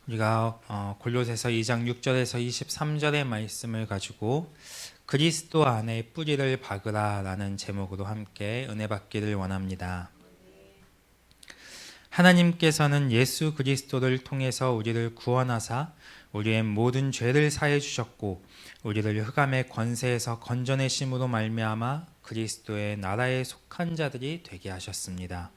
우리가 골로새서 2장 6절에서 23절의 말씀을 가지고 그리스도 안에 뿌리를 박으라 라는 제목으로 함께 은혜 받기를 원합니다. 하나님께서는 예수 그리스도를 통해서 우리를 구원하사 우리의 모든 죄를 사해 주셨고 우리를 흑암의 권세에서 건져내심으로 말미암아 그리스도의 나라에 속한 자들이 되게 하셨습니다.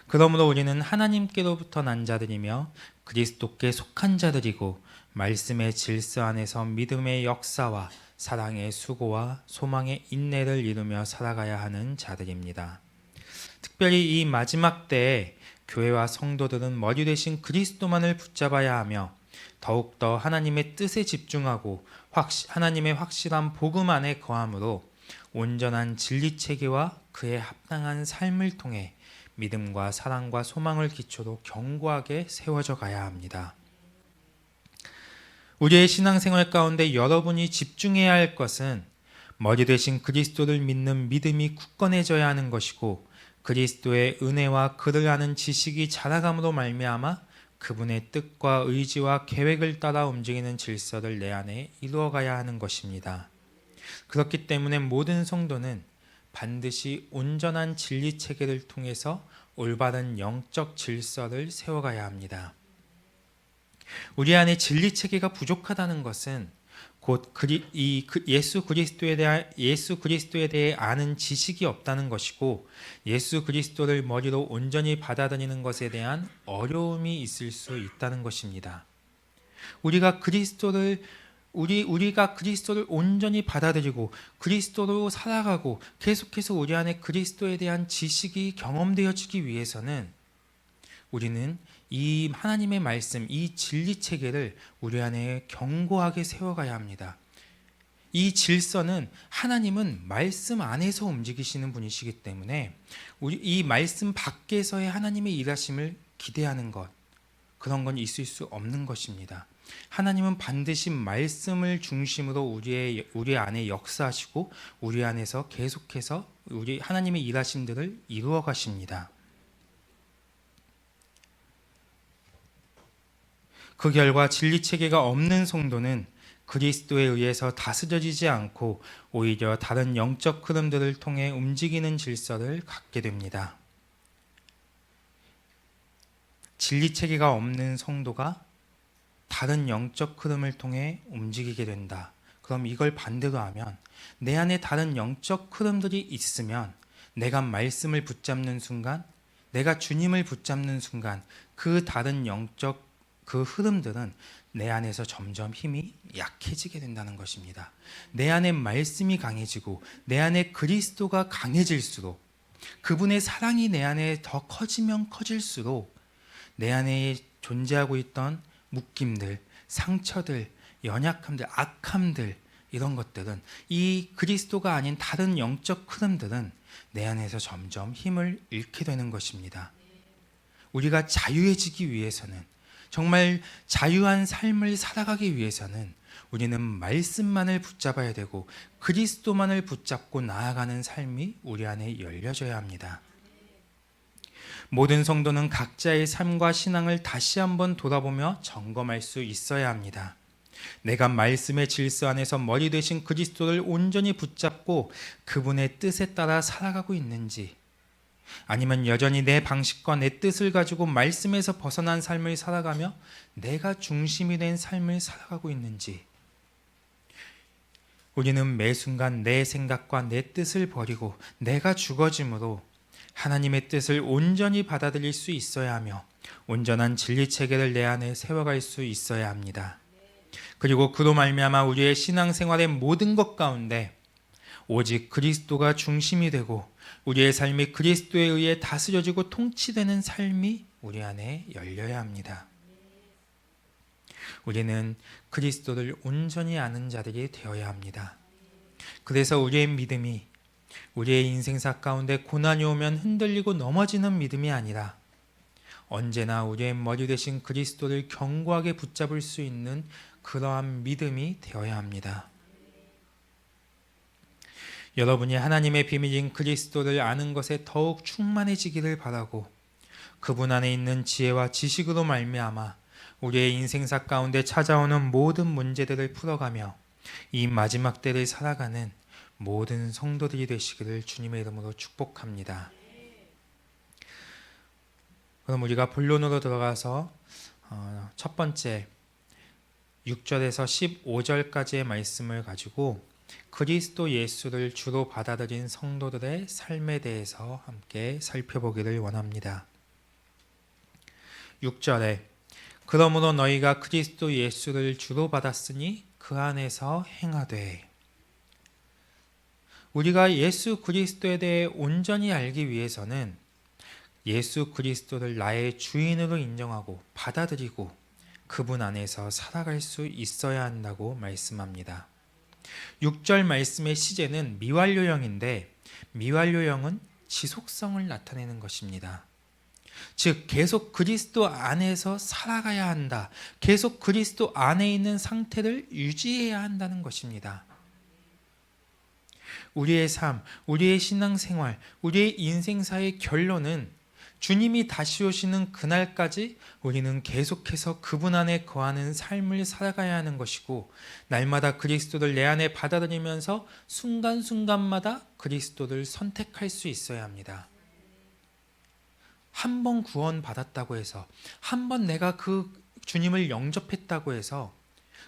그러므로 우리는 하나님께로부터 난 자들이며 그리스도께 속한 자들이고 말씀의 질서 안에서 믿음의 역사와 사랑의 수고와 소망의 인내를 이루며 살아가야 하는 자들입니다. 특별히 이 마지막 때에 교회와 성도들은 머리 되신 그리스도만을 붙잡아야 하며 더욱더 하나님의 뜻에 집중하고 하나님의 확실한 복음 안에 거함으로 온전한 진리체계와 그에 합당한 삶을 통해 믿음과 사랑과 소망을 기초로 견고하게 세워져 가야 합니다. 우리의 신앙생활 가운데 여러분이 집중해야 할 것은 머리 되신 그리스도를 믿는 믿음이 굳건해져야 하는 것이고 그리스도의 은혜와 그를 아는 지식이 자라감으로 말미암아 그분의 뜻과 의지와 계획을 따라 움직이는 질서를 내 안에 이루어가야 하는 것입니다. 그렇기 때문에 모든 성도는 반드시 온전한 진리 체계를 통해서 올바른 영적 질서를 세워가야 합니다. 우리 안에 진리 체계가 부족하다는 것은 곧 예수 그리스도에 대해 아는 지식이 없다는 것이고 예수 그리스도를 머리로 온전히 받아들이는 것에 대한 어려움이 있을 수 있다는 것입니다. 우리가 그리스도를 온전히 받아들이고 그리스도로 살아가고 계속해서 우리 안에 그리스도에 대한 지식이 경험되어지기 위해서는 우리는 이 하나님의 말씀, 이 진리 체계를 우리 안에 견고하게 세워가야 합니다. 이 질서는 하나님은 말씀 안에서 움직이시는 분이시기 때문에 이 말씀 밖에서의 하나님의 일하심을 기대하는 것, 그런 건 있을 수 없는 것입니다. 하나님은 반드시 말씀을 중심으로 우리 안에 역사하시고 우리 안에서 계속해서 하나님의 일하심들을 이루어 가십니다. 그 결과 진리 체계가 없는 성도는 그리스도에 의해서 다스려지지 않고 오히려 다른 영적 흐름들을 통해 움직이는 질서를 갖게 됩니다. 진리 체계가 없는 성도가 다른 영적 흐름을 통해 움직이게 된다. 그럼 이걸 반대로 하면 내 안에 다른 영적 흐름들이 있으면 내가 말씀을 붙잡는 순간, 내가 주님을 붙잡는 순간 그 다른 영적 그 흐름들은 내 안에서 점점 힘이 약해지게 된다는 것입니다. 내 안에 말씀이 강해지고 내 안에 그리스도가 강해질수록 그분의 사랑이 내 안에 더 커지면 커질수록 내 안에 존재하고 있던 묶임들, 상처들, 연약함들, 악함들 이런 것들은 이 그리스도가 아닌 다른 영적 흐름들은 내 안에서 점점 힘을 잃게 되는 것입니다. 우리가 자유해지기 위해서는 정말 자유한 삶을 살아가기 위해서는 우리는 말씀만을 붙잡아야 되고 그리스도만을 붙잡고 나아가는 삶이 우리 안에 열려져야 합니다. 모든 성도는 각자의 삶과 신앙을 다시 한번 돌아보며 점검할 수 있어야 합니다. 내가 말씀의 질서 안에서 머리 되신 그리스도를 온전히 붙잡고 그분의 뜻에 따라 살아가고 있는지, 아니면 여전히 내 방식과 내 뜻을 가지고 말씀에서 벗어난 삶을 살아가며 내가 중심이 된 삶을 살아가고 있는지, 우리는 매 순간 내 생각과 내 뜻을 버리고 내가 죽어짐으로 하나님의 뜻을 온전히 받아들일 수 있어야 하며 온전한 진리 체계를 내 안에 세워갈 수 있어야 합니다. 그리고 그로 말미암아 우리의 신앙생활의 모든 것 가운데 오직 그리스도가 중심이 되고 우리의 삶이 그리스도에 의해 다스려지고 통치되는 삶이 우리 안에 열려야 합니다. 우리는 그리스도를 온전히 아는 자들이 되어야 합니다. 그래서 우리의 믿음이 우리의 인생사 가운데 고난이 오면 흔들리고 넘어지는 믿음이 아니라 언제나 우리의 머리 되신 그리스도를 견고하게 붙잡을 수 있는 그러한 믿음이 되어야 합니다. 여러분이 하나님의 비밀인 그리스도를 아는 것에 더욱 충만해지기를 바라고 그분 안에 있는 지혜와 지식으로 말미암아 우리의 인생사 가운데 찾아오는 모든 문제들을 풀어가며 이 마지막 때를 살아가는 모든 성도들이 되시기를 주님의 이름으로 축복합니다. 그럼 우리가 본론으로 들어가서 첫 번째 6절에서 15절까지의 말씀을 가지고 그리스도 예수를 주로 받아들인 성도들의 삶에 대해서 함께 살펴보기를 원합니다. 6절에 그러므로 너희가 그리스도 예수를 주로 받았으니 그 안에서 행하되. 우리가 예수 그리스도에 대해 온전히 알기 위해서는 예수 그리스도를 나의 주인으로 인정하고 받아들이고 그분 안에서 살아갈 수 있어야 한다고 말씀합니다. 6절 말씀의 시제는 미완료형인데 미완료형은 지속성을 나타내는 것입니다. 즉 계속 그리스도 안에서 살아가야 한다. 계속 그리스도 안에 있는 상태를 유지해야 한다는 것입니다. 우리의 삶, 우리의 신앙생활, 우리의 인생사의 결론은 주님이 다시 오시는 그날까지 우리는 계속해서 그분 안에 거하는 삶을 살아가야 하는 것이고, 날마다 그리스도를 내 안에 받아들이면서 순간순간마다 그리스도를 선택할 수 있어야 합니다. 한 번 구원 받았다고 해서, 한 번 내가 그 주님을 영접했다고 해서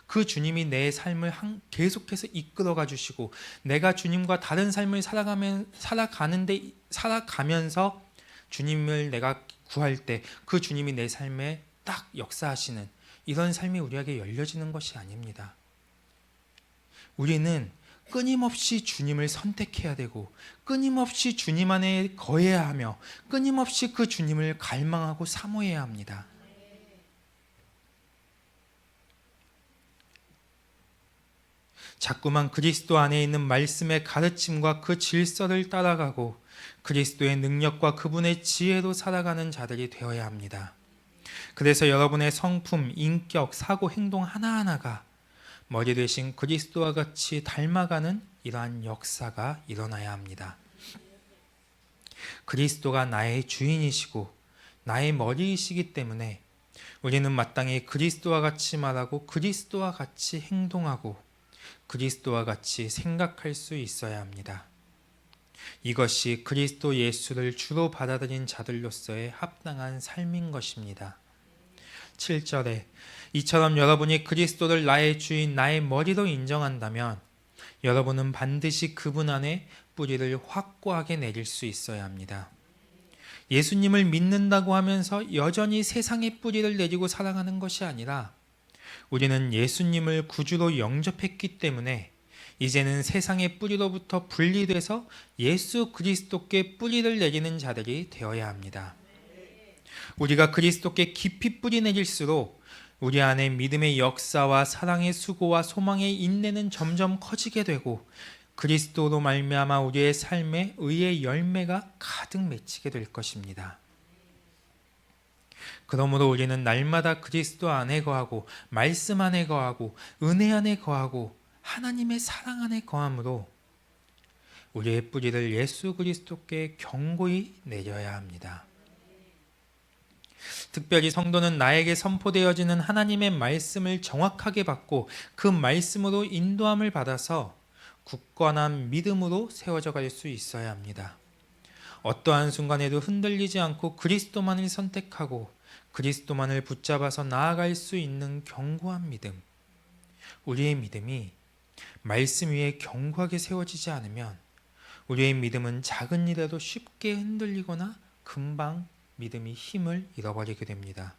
그 주님이 내 삶을 계속해서 이끌어가 주시고 내가 주님과 다른 삶을 살아가면서 주님을 내가 구할 때 그 주님이 내 삶에 딱 역사하시는 이런 삶이 우리에게 열려지는 것이 아닙니다. 우리는 끊임없이 주님을 선택해야 되고 끊임없이 주님 안에 거해야 하며 끊임없이 그 주님을 갈망하고 사모해야 합니다. 자꾸만 그리스도 안에 있는 말씀의 가르침과 그 질서를 따라가고 그리스도의 능력과 그분의 지혜로 살아가는 자들이 되어야 합니다. 그래서 여러분의 성품, 인격, 사고, 행동 하나하나가 머리 대신 그리스도와 같이 닮아가는 이러한 역사가 일어나야 합니다. 그리스도가 나의 주인이시고 나의 머리이시기 때문에 우리는 마땅히 그리스도와 같이 말하고 그리스도와 같이 행동하고 그리스도와 같이 생각할 수 있어야 합니다. 이것이 그리스도 예수를 주로 받아들인 자들로서의 합당한 삶인 것입니다. 7절에 이처럼 여러분이 그리스도를 나의 주인, 나의 머리로 인정한다면 여러분은 반드시 그분 안에 뿌리를 확고하게 내릴 수 있어야 합니다. 예수님을 믿는다고 하면서 여전히 세상의 뿌리를 내리고 살아가는 것이 아니라 우리는 예수님을 구주로 영접했기 때문에 이제는 세상의 뿌리로부터 분리돼서 예수 그리스도께 뿌리를 내리는 자들이 되어야 합니다. 우리가 그리스도께 깊이 뿌리 내릴수록 우리 안에 믿음의 역사와 사랑의 수고와 소망의 인내는 점점 커지게 되고 그리스도로 말미암아 우리의 삶에 의의 열매가 가득 맺히게 될 것입니다. 그러므로 우리는 날마다 그리스도 안에 거하고 말씀 안에 거하고 은혜 안에 거하고 하나님의 사랑 안에 거함으로 우리의 뿌리를 예수 그리스도께 견고히 내려야 합니다. 특별히 성도는 나에게 선포되어지는 하나님의 말씀을 정확하게 받고 그 말씀으로 인도함을 받아서 굳건한 믿음으로 세워져 갈 수 있어야 합니다. 어떠한 순간에도 흔들리지 않고 그리스도만을 선택하고 그리스도만을 붙잡아서 나아갈 수 있는 견고한 믿음. 우리의 믿음이 말씀 위에 견고하게 세워지지 않으면 우리의 믿음은 작은 일에도 쉽게 흔들리거나 금방 믿음이 힘을 잃어버리게 됩니다.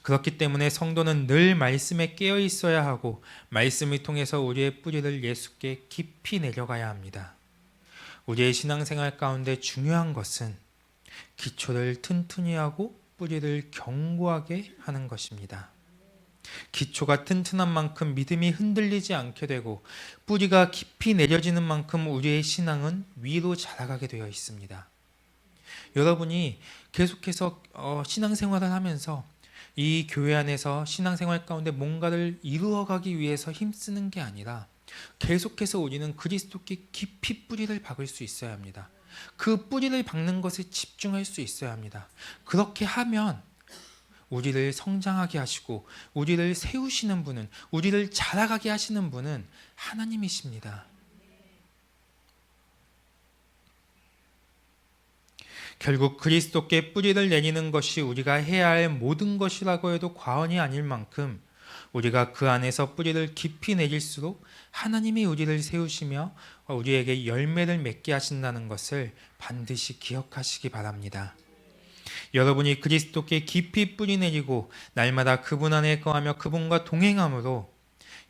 그렇기 때문에 성도는 늘 말씀에 깨어 있어야 하고 말씀을 통해서 우리의 뿌리를 예수께 깊이 내려가야 합니다. 우리의 신앙생활 가운데 중요한 것은 기초를 튼튼히 하고 뿌리를 견고하게 하는 것입니다. 기초가 튼튼한 만큼 믿음이 흔들리지 않게 되고 뿌리가 깊이 내려지는 만큼 우리의 신앙은 위로 자라가게 되어 있습니다. 여러분이 계속해서 신앙생활을 하면서 이 교회 안에서 신앙생활 가운데 뭔가를 이루어가기 위해서 힘쓰는 게 아니라 계속해서 우리는 그리스도께 깊이 뿌리를 박을 수 있어야 합니다. 그 뿌리를 박는 것에 집중할 수 있어야 합니다. 그렇게 하면 우리를 성장하게 하시고 우리를 세우시는 분은, 우리를 자라가게 하시는 분은 하나님이십니다. 결국 그리스도께 뿌리를 내리는 것이 우리가 해야 할 모든 것이라고 해도 과언이 아닐 만큼 우리가 그 안에서 뿌리를 깊이 내릴수록 하나님이 우리를 세우시며 우리에게 열매를 맺게 하신다는 것을 반드시 기억하시기 바랍니다. 여러분이 그리스도께 깊이 뿌리 내리고 날마다 그분 안에 거하며 그분과 동행함으로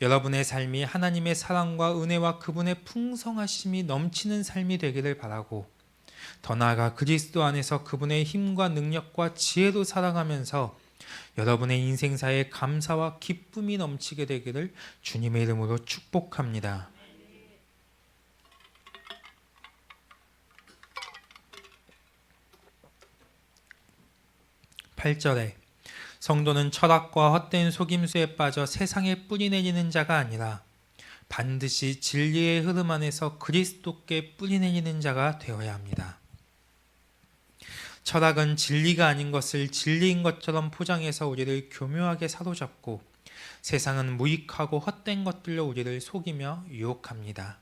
여러분의 삶이 하나님의 사랑과 은혜와 그분의 풍성하심이 넘치는 삶이 되기를 바라고, 더 나아가 그리스도 안에서 그분의 힘과 능력과 지혜로 살아가면서 여러분의 인생사에 감사와 기쁨이 넘치게 되기를 주님의 이름으로 축복합니다. 8절에 성도는 철학과 헛된 속임수에 빠져 세상에 뿌리 내리는 자가 아니라 반드시 진리의 흐름 안에서 그리스도께 뿌리 내리는 자가 되어야 합니다. 철학은 진리가 아닌 것을 진리인 것처럼 포장해서 우리를 교묘하게 사로잡고, 세상은 무익하고 헛된 것들로 우리를 속이며 유혹합니다.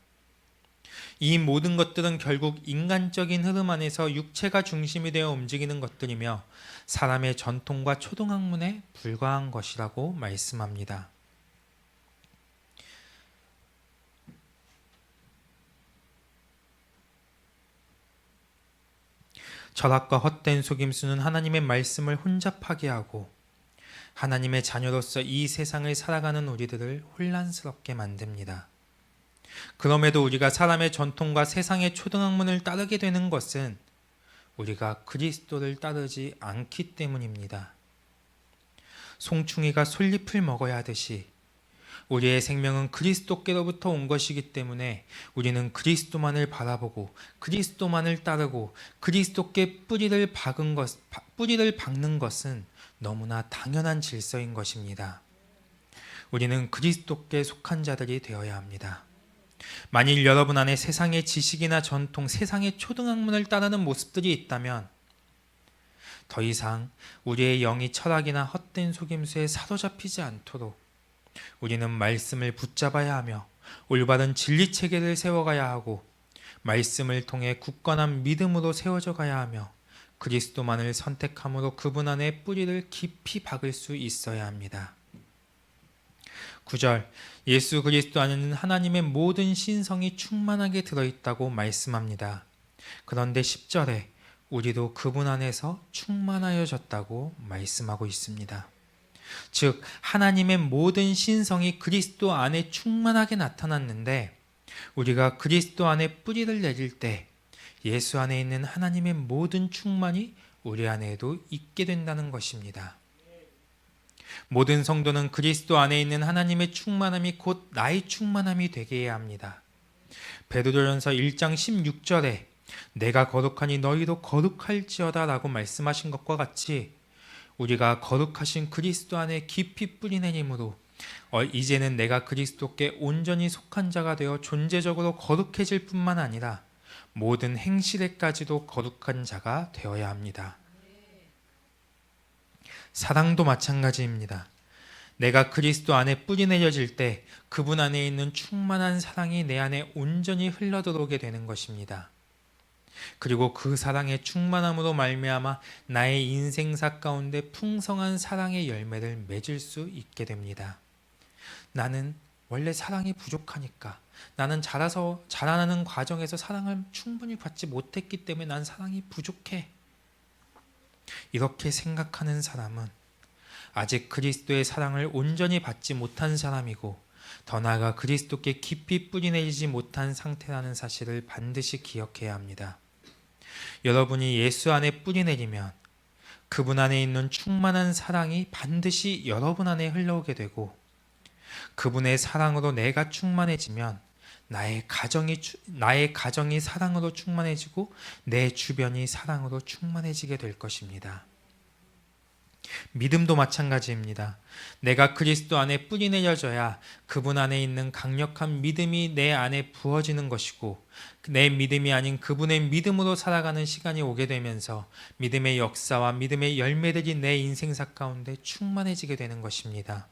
이 모든 것들은 결국 인간적인 흐름 안에서 육체가 중심이 되어 움직이는 것들이며 사람의 전통과 초등학문에 불과한 것이라고 말씀합니다. 철학과 헛된 속임수는 하나님의 말씀을 혼잡하게 하고 하나님의 자녀로서 이 세상을 살아가는 우리들을 혼란스럽게 만듭니다. 그럼에도 우리가 사람의 전통과 세상의 초등학문을 따르게 되는 것은 우리가 그리스도를 따르지 않기 때문입니다. 송충이가 솔잎을 먹어야 하듯이 우리의 생명은 그리스도께로부터 온 것이기 때문에 우리는 그리스도만을 바라보고 그리스도만을 따르고 그리스도께 뿌리를 박는 것은 너무나 당연한 질서인 것입니다. 우리는 그리스도께 속한 자들이 되어야 합니다. 만일 여러분 안에 세상의 지식이나 전통, 세상의 초등학문을 따르는 모습들이 있다면 더 이상 우리의 영이 철학이나 헛된 속임수에 사로잡히지 않도록 우리는 말씀을 붙잡아야 하며 올바른 진리 체계를 세워가야 하고 말씀을 통해 굳건한 믿음으로 세워져 가야 하며 그리스도만을 선택함으로 그분 안에 뿌리를 깊이 박을 수 있어야 합니다. 9절, 예수 그리스도 안에는 하나님의 모든 신성이 충만하게 들어있다고 말씀합니다. 그런데 10절에 우리도 그분 안에서 충만하여졌다고 말씀하고 있습니다. 즉 하나님의 모든 신성이 그리스도 안에 충만하게 나타났는데 우리가 그리스도 안에 뿌리를 내릴 때 예수 안에 있는 하나님의 모든 충만이 우리 안에도 있게 된다는 것입니다. 모든 성도는 그리스도 안에 있는 하나님의 충만함이 곧 나의 충만함이 되게 해야 합니다. 베드로전서 1장 16절에 내가 거룩하니 너희도 거룩할지어다 라고 말씀하신 것과 같이 우리가 거룩하신 그리스도 안에 깊이 뿌리 내림으로 이제는 내가 그리스도께 온전히 속한 자가 되어 존재적으로 거룩해질 뿐만 아니라 모든 행실에까지도 거룩한 자가 되어야 합니다. 사랑도 마찬가지입니다. 내가 그리스도 안에 뿌리 내려질 때 그분 안에 있는 충만한 사랑이 내 안에 온전히 흘러들어오게 되는 것입니다. 그리고 그 사랑의 충만함으로 말미암아 나의 인생사 가운데 풍성한 사랑의 열매를 맺을 수 있게 됩니다. 나는 원래 사랑이 부족하니까, 나는 자라나는 과정에서 사랑을 충분히 받지 못했기 때문에 난 사랑이 부족해, 이렇게 생각하는 사람은 아직 그리스도의 사랑을 온전히 받지 못한 사람이고 더 나아가 그리스도께 깊이 뿌리 내리지 못한 상태라는 사실을 반드시 기억해야 합니다. 여러분이 예수 안에 뿌리 내리면 그분 안에 있는 충만한 사랑이 반드시 여러분 안에 흘러오게 되고 그분의 사랑으로 내가 충만해지면 나의 가정이 사랑으로 충만해지고 내 주변이 사랑으로 충만해지게 될 것입니다. 믿음도 마찬가지입니다. 내가 그리스도 안에 뿌리 내려져야 그분 안에 있는 강력한 믿음이 내 안에 부어지는 것이고, 내 믿음이 아닌 그분의 믿음으로 살아가는 시간이 오게 되면서 믿음의 역사와 믿음의 열매들이 내 인생사 가운데 충만해지게 되는 것입니다.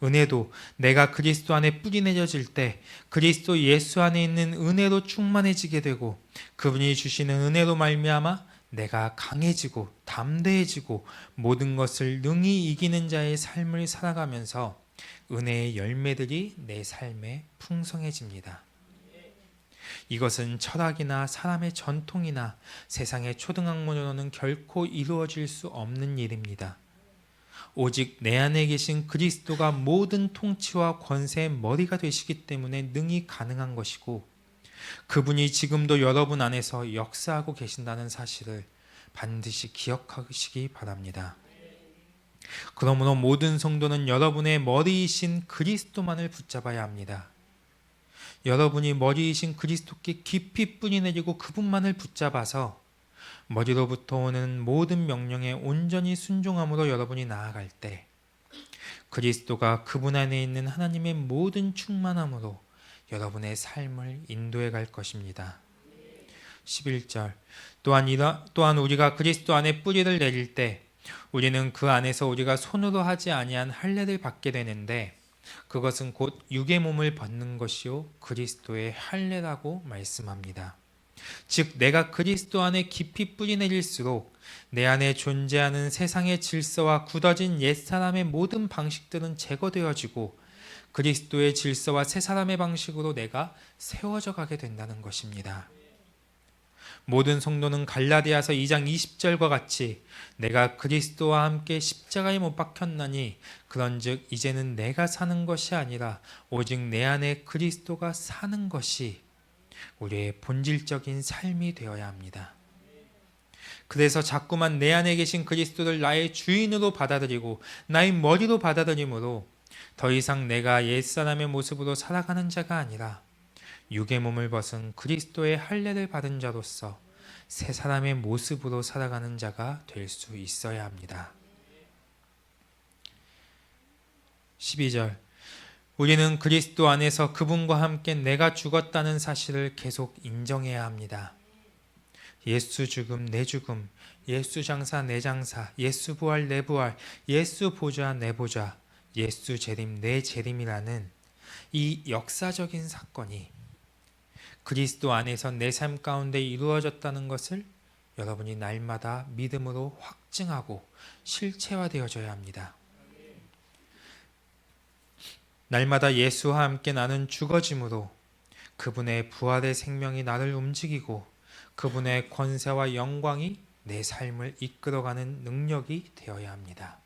은혜도 내가 그리스도 안에 뿌리 내려질 때 그리스도 예수 안에 있는 은혜로 충만해지게 되고, 그분이 주시는 은혜로 말미암아 내가 강해지고 담대해지고 모든 것을 능히 이기는 자의 삶을 살아가면서 은혜의 열매들이 내 삶에 풍성해집니다. 이것은 철학이나 사람의 전통이나 세상의 초등학문으로는 결코 이루어질 수 없는 일입니다. 오직 내 안에 계신 그리스도가 모든 통치와 권세의 머리가 되시기 때문에 능히 가능한 것이고, 그분이 지금도 여러분 안에서 역사하고 계신다는 사실을 반드시 기억하시기 바랍니다. 그러므로 모든 성도는 여러분의 머리이신 그리스도만을 붙잡아야 합니다. 여러분이 머리이신 그리스도께 깊이 뿌리 내리고 그분만을 붙잡아서 머리로부터 오는 모든 명령에 온전히 순종함으로 여러분이 나아갈 때 그리스도가 그분 안에 있는 하나님의 모든 충만함으로 여러분의 삶을 인도해 갈 것입니다. 11절 또한 우리가 그리스도 안에 뿌리를 내릴 때 우리는 그 안에서 우리가 손으로 하지 아니한 할례를 받게 되는데 그것은 곧 육의 몸을 벗는 것이요 그리스도의 할례라고 말씀합니다. 즉 내가 그리스도 안에 깊이 뿌리 내릴수록 내 안에 존재하는 세상의 질서와 굳어진 옛사람의 모든 방식들은 제거되어지고 그리스도의 질서와 새사람의 방식으로 내가 세워져 가게 된다는 것입니다. 모든 성도는 갈라디아서 2장 20절과 같이 내가 그리스도와 함께 십자가에 못 박혔나니 그런즉 이제는 내가 사는 것이 아니라 오직 내 안에 그리스도가 사는 것이 우리의 본질적인 삶이 되어야 합니다. 그래서 자꾸만 내 안에 계신 그리스도를 나의 주인으로 받아들이고 나의 머리로 받아들이므로 더 이상 내가 옛사람의 모습으로 살아가는 자가 아니라 육의 몸을 벗은 그리스도의 할례를 받은 자로서 새 사람의 모습으로 살아가는 자가 될 수 있어야 합니다. 12절 우리는 그리스도 안에서 그분과 함께 내가 죽었다는 사실을 계속 인정해야 합니다. 예수 죽음 내 죽음, 예수 장사 내 장사, 예수 부활 내 부활, 예수 보좌 내 보좌, 예수 재림 내 재림이라는 이 역사적인 사건이 그리스도 안에서 내 삶 가운데 이루어졌다는 것을 여러분이 날마다 믿음으로 확증하고 실체화되어져야 합니다. 날마다 예수와 함께 나는 죽어짐으로 그분의 부활의 생명이 나를 움직이고 그분의 권세와 영광이 내 삶을 이끌어가는 능력이 되어야 합니다.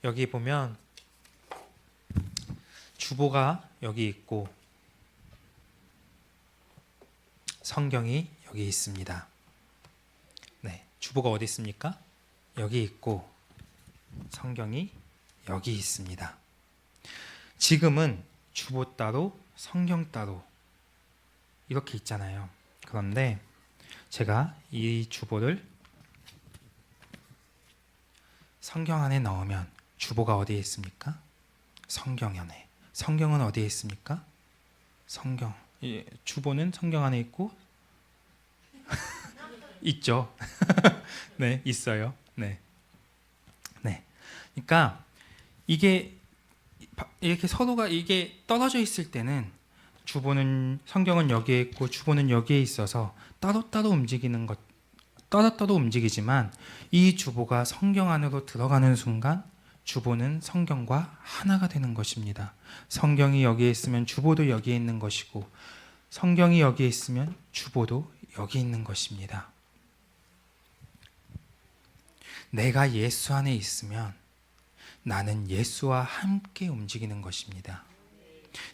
여기 보면 주보가 여기 있고 성경이 여기 있습니다. 네, 주보가 어디 있습니까? 여기 있고 성경이 여기 있습니다. 지금은 주보 따로 성경 따로 이렇게 있잖아요. 그런데 제가 이 주보를 성경 안에 넣으면 주보가 어디에 있습니까? 성경 안에. 성경은 어디에 있습니까? 성경. 주보는 성경 안에 있고 있죠. 네, 있어요. 네. 네. 그러니까 이게 이렇게 서로가 이게 떨어져 있을 때는 주보는 성경은 여기에 있고 주보는 여기에 있어서 따로따로 움직이는 것 따로따로 움직이지만 이 주보가 성경 안으로 들어가는 순간 주보는 성경과 하나가 되는 것입니다. 성경이 여기에 있으면 주보도 여기에 있는 것이고 성경이 여기에 있으면 주보도 여기 있는 것입니다. 내가 예수 안에 있으면 나는 예수와 함께 움직이는 것입니다.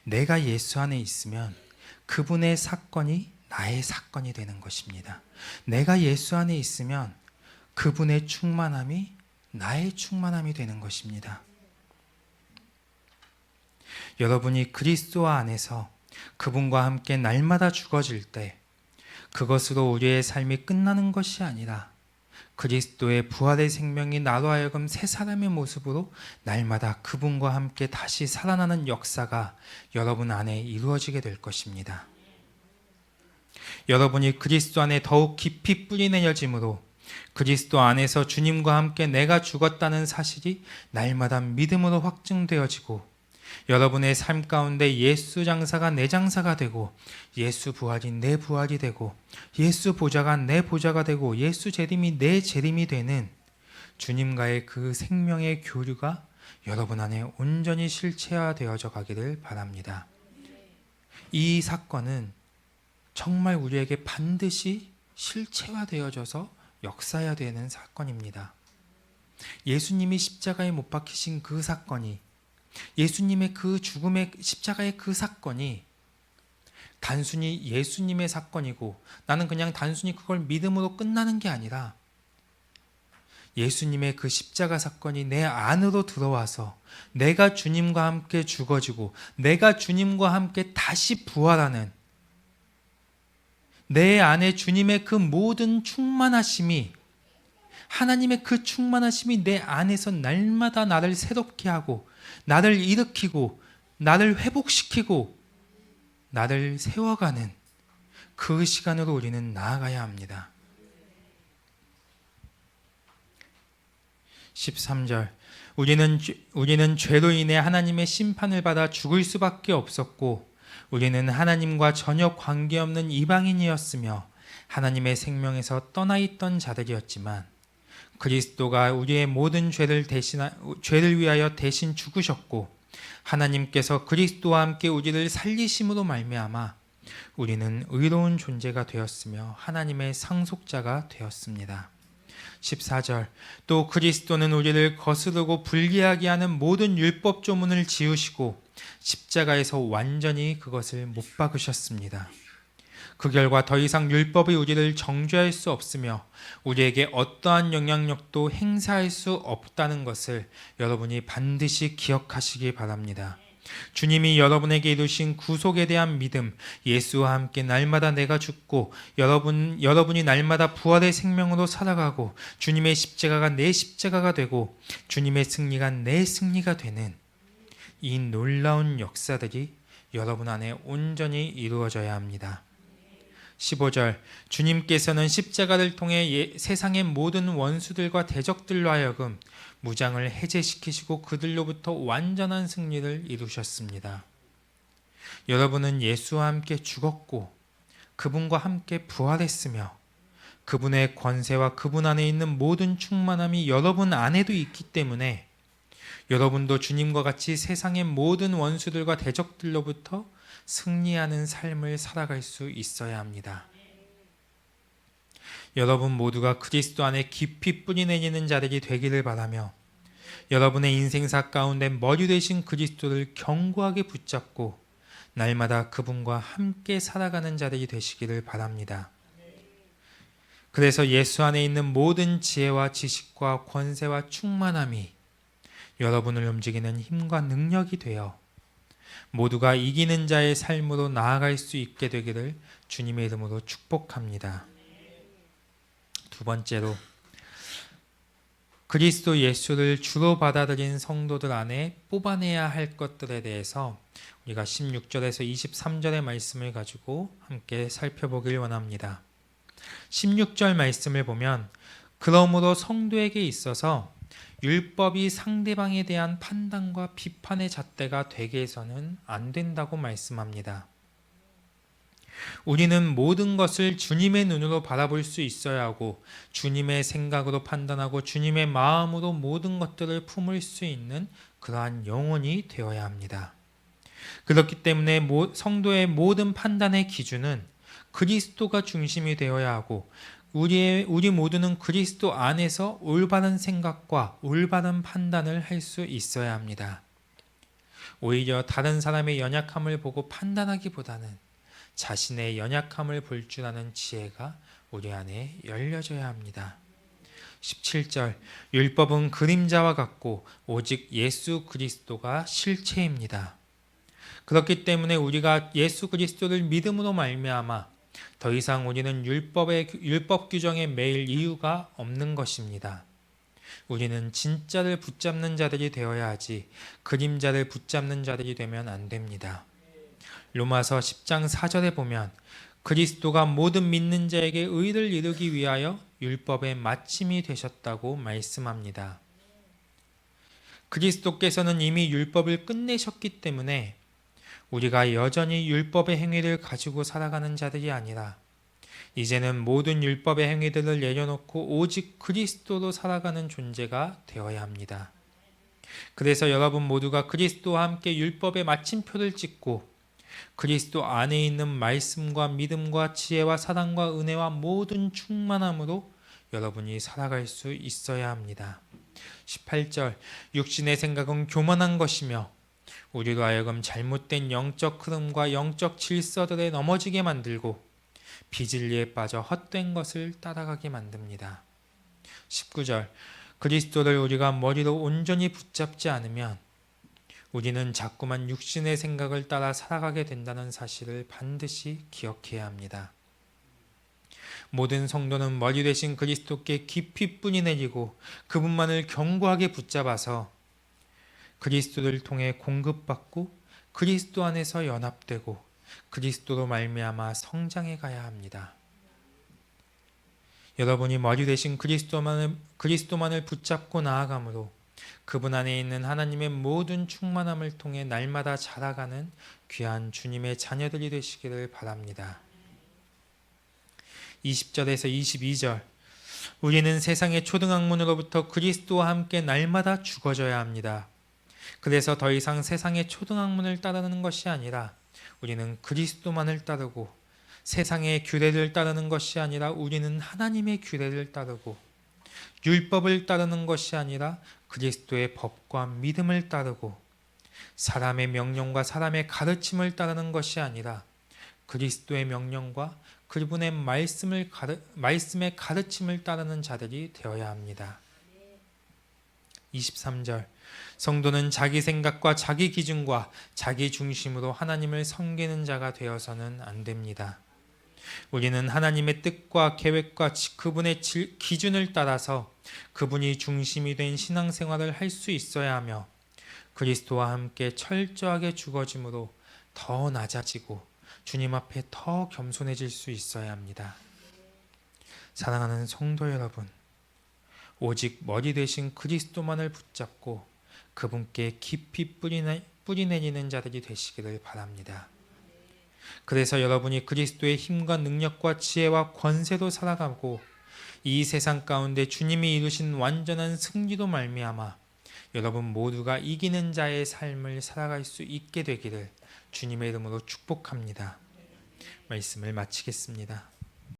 내가 예수 안에 있으면 그분의 사건이 나의 사건이 되는 것입니다. 내가 예수 안에 있으면 그분의 충만함이 나의 충만함이 되는 것입니다. 여러분이 그리스도 안에서 그분과 함께 날마다 죽어질 때 그것으로 우리의 삶이 끝나는 것이 아니라 그리스도의 부활의 생명이 나로 하여금 새 사람의 모습으로 날마다 그분과 함께 다시 살아나는 역사가 여러분 안에 이루어지게 될 것입니다. 여러분이 그리스도 안에 더욱 깊이 뿌리 내려짐으로 그리스도 안에서 주님과 함께 내가 죽었다는 사실이 날마다 믿음으로 확증되어지고 여러분의 삶 가운데 예수 장사가 내 장사가 되고 예수 부활이 내 부활이 되고 예수 보좌가 내 보좌가 되고 예수 재림이 내 재림이 되는 주님과의 그 생명의 교류가 여러분 안에 온전히 실체화되어져 가기를 바랍니다. 이 사건은 정말 우리에게 반드시 실체화되어져서 역사해야 되는 사건입니다. 예수님이 십자가에 못 박히신 그 사건이, 예수님의 그 죽음의 십자가의 그 사건이 단순히 예수님의 사건이고 나는 그냥 단순히 그걸 믿음으로 끝나는 게 아니라 예수님의 그 십자가 사건이 내 안으로 들어와서 내가 주님과 함께 죽어지고 내가 주님과 함께 다시 부활하는, 내 안에 주님의 그 모든 충만하심이, 하나님의 그 충만하심이 내 안에서 날마다 나를 새롭게 하고 나를 일으키고 나를 회복시키고 나를 세워가는 그 시간으로 우리는 나아가야 합니다. 13절, 우리는 죄로 인해 하나님의 심판을 받아 죽을 수밖에 없었고 우리는 하나님과 전혀 관계없는 이방인이었으며 하나님의 생명에서 떠나 있던 자들이었지만 그리스도가 우리의 모든 죄를 위하여 대신 죽으셨고 하나님께서 그리스도와 함께 우리를 살리심으로 말미암아 우리는 의로운 존재가 되었으며 하나님의 상속자가 되었습니다. 14절, 또 그리스도는 우리를 거스르고 불리하게 하는 모든 율법 조문을 지우시고 십자가에서 완전히 그것을 못 박으셨습니다. 그 결과 더 이상 율법이 우리를 정죄할 수 없으며 우리에게 어떠한 영향력도 행사할 수 없다는 것을 여러분이 반드시 기억하시기 바랍니다. 주님이 여러분에게 이루신 구속에 대한 믿음, 예수와 함께 날마다 내가 죽고 여러분이 날마다 부활의 생명으로 살아가고 주님의 십자가가 내 십자가가 되고 주님의 승리가 내 승리가 되는 이 놀라운 역사들이 여러분 안에 온전히 이루어져야 합니다. 15절, 주님께서는 십자가를 통해 세상의 모든 원수들과 대적들로 하여금 무장을 해제시키시고 그들로부터 완전한 승리를 이루셨습니다. 여러분은 예수와 함께 죽었고 그분과 함께 부활했으며 그분의 권세와 그분 안에 있는 모든 충만함이 여러분 안에도 있기 때문에 여러분도 주님과 같이 세상의 모든 원수들과 대적들로부터 승리하는 삶을 살아갈 수 있어야 합니다. 여러분 모두가 그리스도 안에 깊이 뿌리내리는 자들이 되기를 바라며 여러분의 인생사 가운데 머리 되신 그리스도를 견고하게 붙잡고 날마다 그분과 함께 살아가는 자들이 되시기를 바랍니다. 그래서 예수 안에 있는 모든 지혜와 지식과 권세와 충만함이 여러분을 움직이는 힘과 능력이 되어 모두가 이기는 자의 삶으로 나아갈 수 있게 되기를 주님의 이름으로 축복합니다. 두 번째로, 그리스도 예수를 주로 받아들인 성도들 안에 뽑아내야 할 것들에 대해서 우리가 16절에서 23절의 말씀을 가지고 함께 살펴보길 원합니다. 16절 말씀을 보면 그러므로 성도에게 있어서 율법이 상대방에 대한 판단과 비판의 잣대가 되게 해서는 안 된다고 말씀합니다. 우리는 모든 것을 주님의 눈으로 바라볼 수 있어야 하고 주님의 생각으로 판단하고 주님의 마음으로 모든 것들을 품을 수 있는 그러한 영혼이 되어야 합니다. 그렇기 때문에 성도의 모든 판단의 기준은 그리스도가 중심이 되어야 하고 우리 모두는 그리스도 안에서 올바른 생각과 올바른 판단을 할 수 있어야 합니다. 오히려 다른 사람의 연약함을 보고 판단하기보다는 자신의 연약함을 볼 줄 아는 지혜가 우리 안에 열려져야 합니다. 17절, 율법은 그림자와 같고 오직 예수 그리스도가 실체입니다. 그렇기 때문에 우리가 예수 그리스도를 믿음으로 말미암아 더 이상 우리는 율법 규정에 매일 이유가 없는 것입니다. 우리는 진짜를 붙잡는 자들이 되어야 하지 그림자를 붙잡는 자들이 되면 안 됩니다. 로마서 10장 4절에 보면 그리스도가 모든 믿는 자에게 의를 이루기 위하여 율법의 마침이 되셨다고 말씀합니다. 그리스도께서는 이미 율법을 끝내셨기 때문에 우리가 여전히 율법의 행위를 가지고 살아가는 자들이 아니라 이제는 모든 율법의 행위들을 내려놓고 오직 그리스도로 살아가는 존재가 되어야 합니다. 그래서 여러분 모두가 그리스도와 함께 율법의 마침표를 찍고 그리스도 안에 있는 말씀과 믿음과 지혜와 사랑과 은혜와 모든 충만함으로 여러분이 살아갈 수 있어야 합니다. 18절 육신의 생각은 교만한 것이며 우리로 하여금 잘못된 영적 흐름과 영적 질서들에 넘어지게 만들고 비진리에 빠져 헛된 것을 따라가게 만듭니다. 19절 그리스도를 우리가 머리로 온전히 붙잡지 않으면 우리는 자꾸만 육신의 생각을 따라 살아가게 된다는 사실을 반드시 기억해야 합니다. 모든 성도는 머리 되신 그리스도께 깊이 뿌리 내리고 그분만을 견고하게 붙잡아서 그리스도를 통해 공급받고 그리스도 안에서 연합되고 그리스도로 말미암아 성장해 가야 합니다. 여러분이 머리 되신 그리스도만을 붙잡고 나아가므로 그분 안에 있는 하나님의 모든 충만함을 통해 날마다 자라가는 귀한 주님의 자녀들이 되시기를 바랍니다. 20절에서 22절 우리는 세상의 초등학문으로부터 그리스도와 함께 날마다 죽어져야 합니다. 그래서 더 이상 세상의 초등학문을 따르는 것이 아니라 우리는 그리스도만을 따르고 세상의 규례를 따르는 것이 아니라 우리는 하나님의 규례를 따르고 율법을 따르는 것이 아니라 그리스도의 법과 믿음을 따르고 사람의 명령과 사람의 가르침을 따르는 것이 아니라 그리스도의 명령과 그분의 말씀의 가르침을 따르는 자들이 되어야 합니다. 23절 성도는 자기 생각과 자기 기준과 자기 중심으로 하나님을 섬기는 자가 되어서는 안 됩니다. 우리는 하나님의 뜻과 계획과 그분의 기준을 따라서 그분이 중심이 된 신앙생활을 할 수 있어야 하며 그리스도와 함께 철저하게 죽어짐으로 더 낮아지고 주님 앞에 더 겸손해질 수 있어야 합니다. 사랑하는 성도 여러분, 오직 머리 되신 그리스도만을 붙잡고 그분께 깊이 뿌리 내리는 자들이 되시기를 바랍니다. 그래서 여러분이 그리스도의 힘과 능력과 지혜와 권세로 살아가고 이 세상 가운데 주님이 이루신 완전한 승리로 말미암아 여러분 모두가 이기는 자의 삶을 살아갈 수 있게 되기를 주님의 이름으로 축복합니다. 말씀을 마치겠습니다.